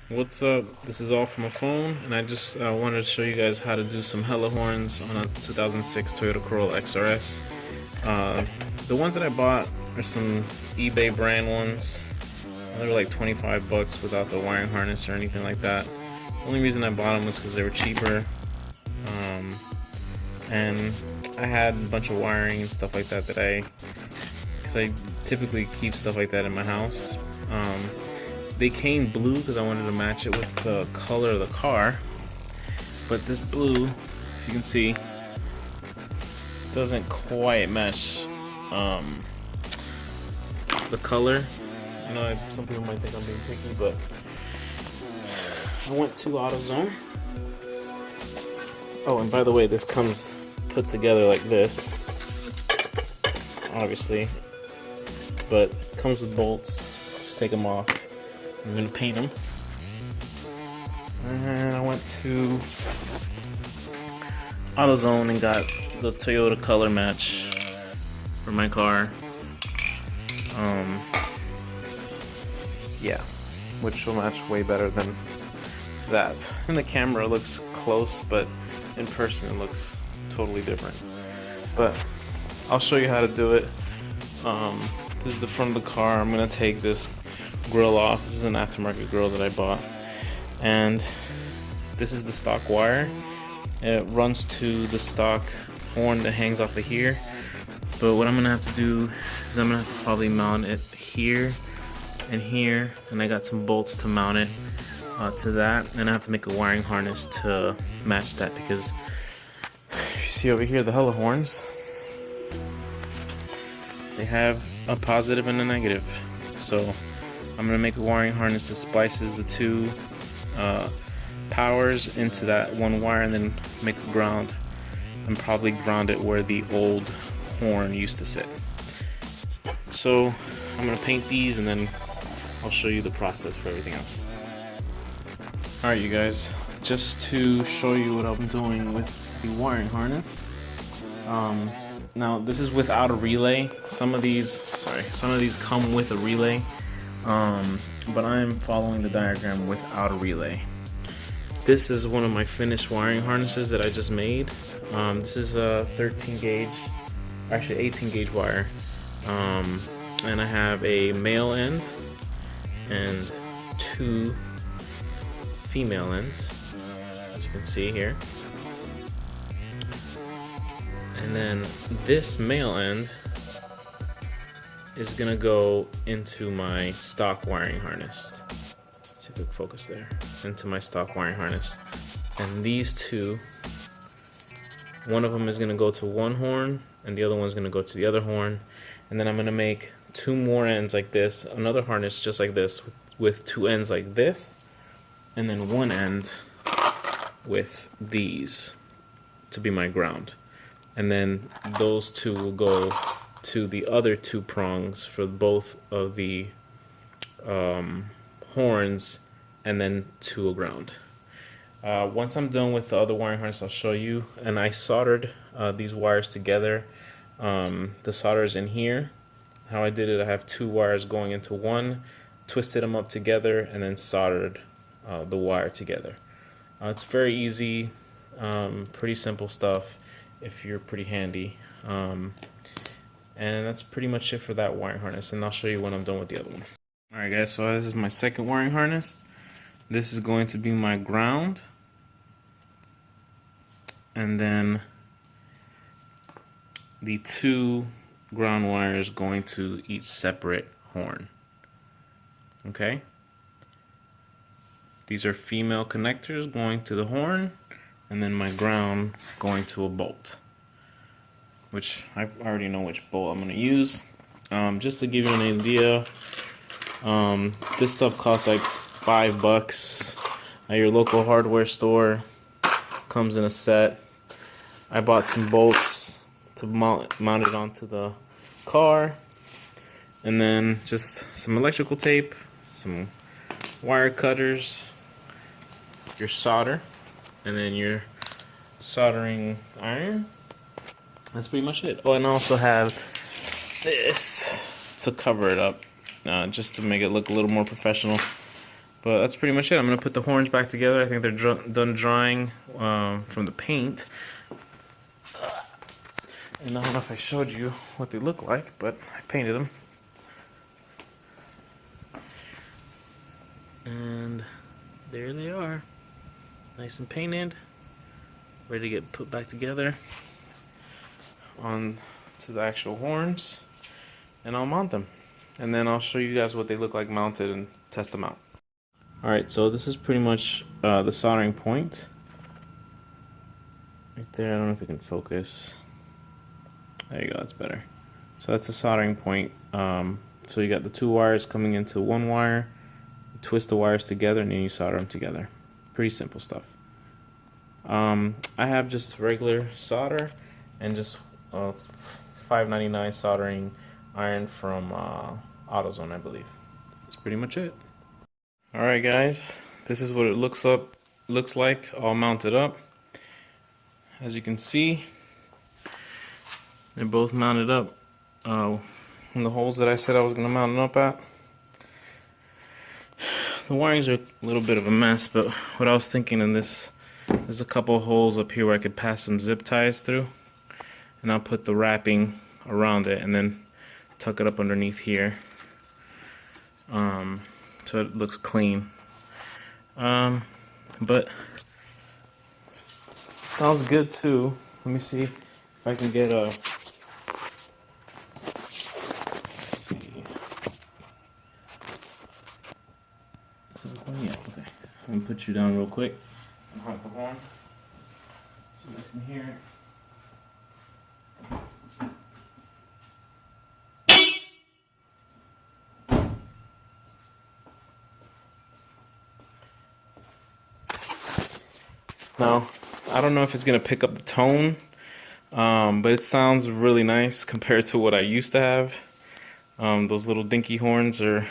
What's up? This is all from a phone, and I just wanted to show you guys how to do some hella horns on a 2006 Toyota Corolla XRS. Uh, the ones that I bought are some eBay brand ones. They were like 25 bucks without the wiring harness or anything like that. The only reason I bought them was because they were cheaper, and I had a bunch of wiring and stuff like that because I typically keep stuff like that in my house. They came blue because I wanted to match it with the color of the car, but this blue, if you can see, doesn't quite match the color. You know, some people might think I'm being picky, but I went to AutoZone. Oh, and by the way, this comes put together like this, obviously, but it comes with bolts. Just take them off. I'm gonna paint them. And I went to AutoZone and got the Toyota color match for my car. Yeah, which will match way better than that. In the camera it looks close, but in person it looks totally different. But I'll show you how to do it. This is the front of the car. I'm gonna take this grill off. This is an aftermarket grill that I bought, and this is the stock wire. It runs to the stock horn that hangs off of here, but what I'm gonna have to do is I'm gonna have to probably mount it here and here, and I got some bolts to mount it to that, and I have to make a wiring harness to match that, because if you see over here the hella horns, they have a positive and a negative. So I'm gonna make a wiring harness that splices the two powers into that one wire, and then make a ground, and probably ground it where the old horn used to sit. So I'm gonna paint these, and then I'll show you the process for everything else. Alright, you guys, just to show you what I'm doing with the wiring harness. Now this is without a relay. Some of these come with a relay, but I'm following the diagram without a relay. This is one of my finished wiring harnesses that I just made. This is a 13 gauge, actually 18 gauge wire, and I have a male end and two female ends, as you can see here. And then this male end is gonna go into my stock wiring harness. See if we can focus there. Into my stock wiring harness. And these two, one of them is gonna go to one horn, and the other one's gonna go to the other horn. And then I'm gonna make two more ends like this, another harness just like this, with two ends like this, and then one end with these to be my ground. And then those two will go to the other two prongs for both of the horns, and then to a ground. Once I'm done with the other wiring harness, I'll show you. And I soldered these wires together. The solder is in here. How I did it, I have two wires going into one, twisted them up together, and then soldered the wire together. It's very easy, pretty simple stuff if you're pretty handy. And that's pretty much it for that wiring harness, and I'll show you when I'm done with the other one. Alright guys, so this is my second wiring harness. This is going to be my ground, and then the two ground wires going to each separate horn. Okay? These are female connectors going to the horn, and then my ground going to a bolt, which I already know which bolt I'm going to use. Just to give you an idea, this stuff costs like $5 at your local hardware store. Comes in a set. I bought some bolts to mount it onto the car, and then just some electrical tape, some wire cutters, your solder, and then your soldering iron. That's pretty much it. Oh, and I also have this to cover it up, just to make it look a little more professional. But that's pretty much it. I'm gonna put the horns back together. I think they're done drying from the paint. And I don't know if I showed you what they look like, but I painted them. And there they are. Nice and painted. Ready to get put back together on to the actual horns. And I'll mount them. And then I'll show you guys what they look like mounted and test them out. Alright, so this is pretty much the soldering point. Right there, I don't know if it can focus. There you go, that's better. So that's a soldering point. So you got the two wires coming into one wire, you twist the wires together, and then you solder them together. Pretty simple stuff. I have just regular solder and just $5.99 soldering iron from AutoZone, I believe. That's pretty much it. Alright guys, this is what it looks like all mounted up. As you can see, they're both mounted up in the holes that I said I was going to mount them up at. The wirings are a little bit of a mess, but what I was thinking in this, there's a couple of holes up here where I could pass some zip ties through, and I'll put the wrapping around it and then tuck it up underneath here, so it looks clean. But it sounds good too. Let me see if I can get a. Yeah, okay. I'm gonna put you down real quick and honk the horn so you guys can hear it. Now, I don't know if it's gonna pick up the tone, but it sounds really nice compared to what I used to have. Those little dinky horns are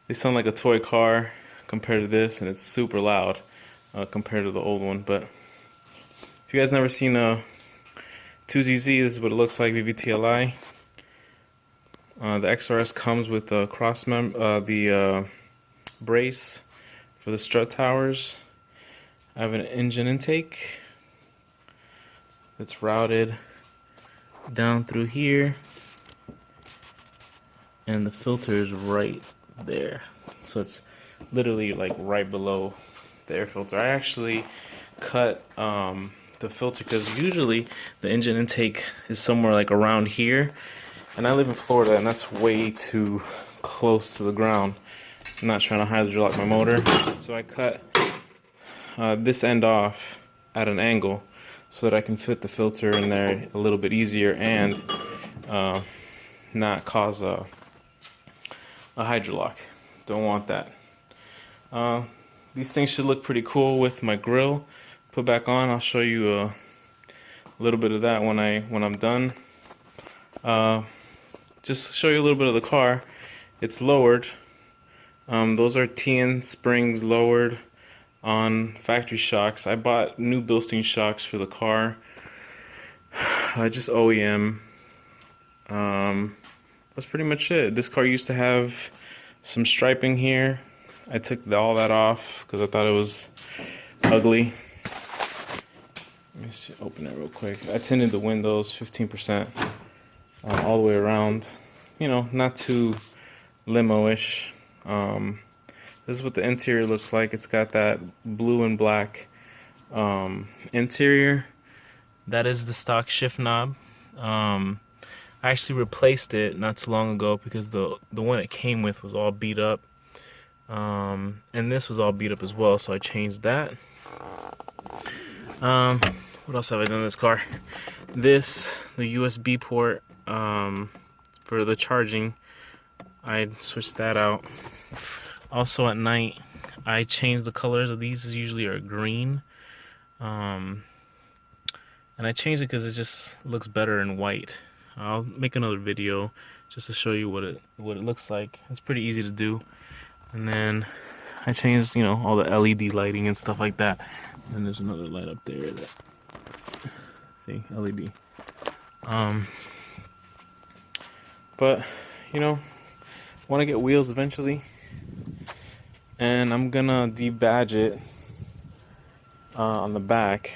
they sound like a toy car compared to this, and it's super loud compared to the old one. But if you guys never seen a 2ZZ, this is what it looks like, VVTLI. The XRS comes with the brace for the strut towers. I have an engine intake that's routed down through here, and the filter is right there. So it's literally like right below the air filter. I actually cut the filter because usually the engine intake is somewhere like around here, and I live in Florida, and that's way too close to the ground. I'm not trying to hydraulic my motor, so I cut this end off at an angle so that I can fit the filter in there a little bit easier and not cause a hydrolock. Don't want that. These things should look pretty cool with my grill put back on. I'll show you a little bit of that when I'm done. Just show you a little bit of the car. It's lowered. Those are TN springs lowered on factory shocks. I bought new Bilstein shocks for the car. Just OEM. That's pretty much it. This car used to have some striping here. I took all that off because I thought it was ugly. Let me see, open it real quick. I tinted the windows 15% all the way around. You know, not too limo-ish. This is what the interior looks like. It's got that blue and black interior. That is the stock shift knob. I actually replaced it not too long ago because the one it came with was all beat up. And this was all beat up as well, so I changed that. What else have I done in this car? The USB port for the charging, I switched that out. Also at night, I changed the colors of these. Usually are green. And I changed it because it just looks better in white. I'll make another video just to show you what it looks like. It's pretty easy to do. And then I changed, you know, all the LED lighting and stuff like that. And there's another light up there that, see, LED. But, you know, want to get wheels eventually. And I'm gonna debadge it on the back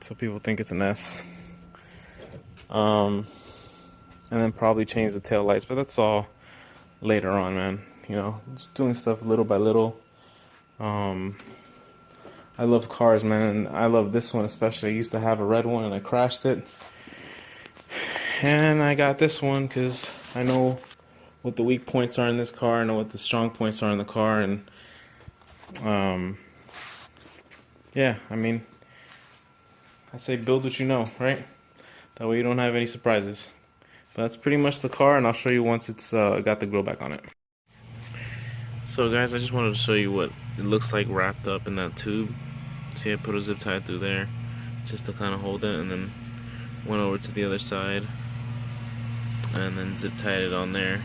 so people think it's an S. And then probably change the tail lights, but that's all later on, man. You know, just doing stuff little by little. I love cars, man, and I love this one especially. I used to have a red one and I crashed it. And I got this one because I know what the weak points are in this car, I know what the strong points are in the car, and yeah, I mean, I say build what you know, right? That way you don't have any surprises. But that's pretty much the car, and I'll show you once it's got the grill back on it. So guys, I just wanted to show you what it looks like wrapped up in that tube. See, I put a zip tie through there just to kind of hold it, and then went over to the other side and then zip tied it on there.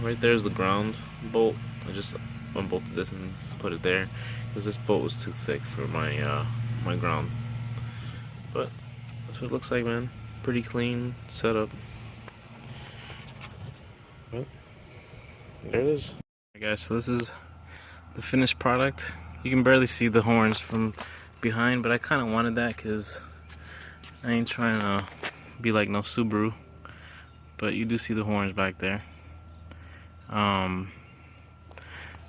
Right there's the ground bolt. I just unbolted this and put it there because this bolt was too thick for my my ground. But that's what it looks like, man. Pretty clean setup. But there it is. Alright guys, so this is the finished product. You can barely see the horns from behind, but I kind of wanted that because I ain't trying to be like no Subaru. But you do see the horns back there.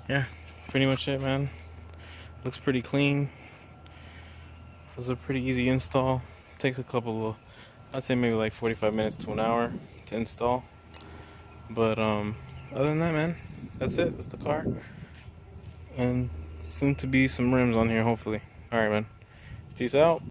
Yeah, pretty much it, man. Looks pretty clean. It was a pretty easy install. Takes a couple of, I'd say maybe like 45 minutes to an hour to install. But other than that, man, that's it. That's the car. And soon to be some rims on here, hopefully. Alright, man. Peace out.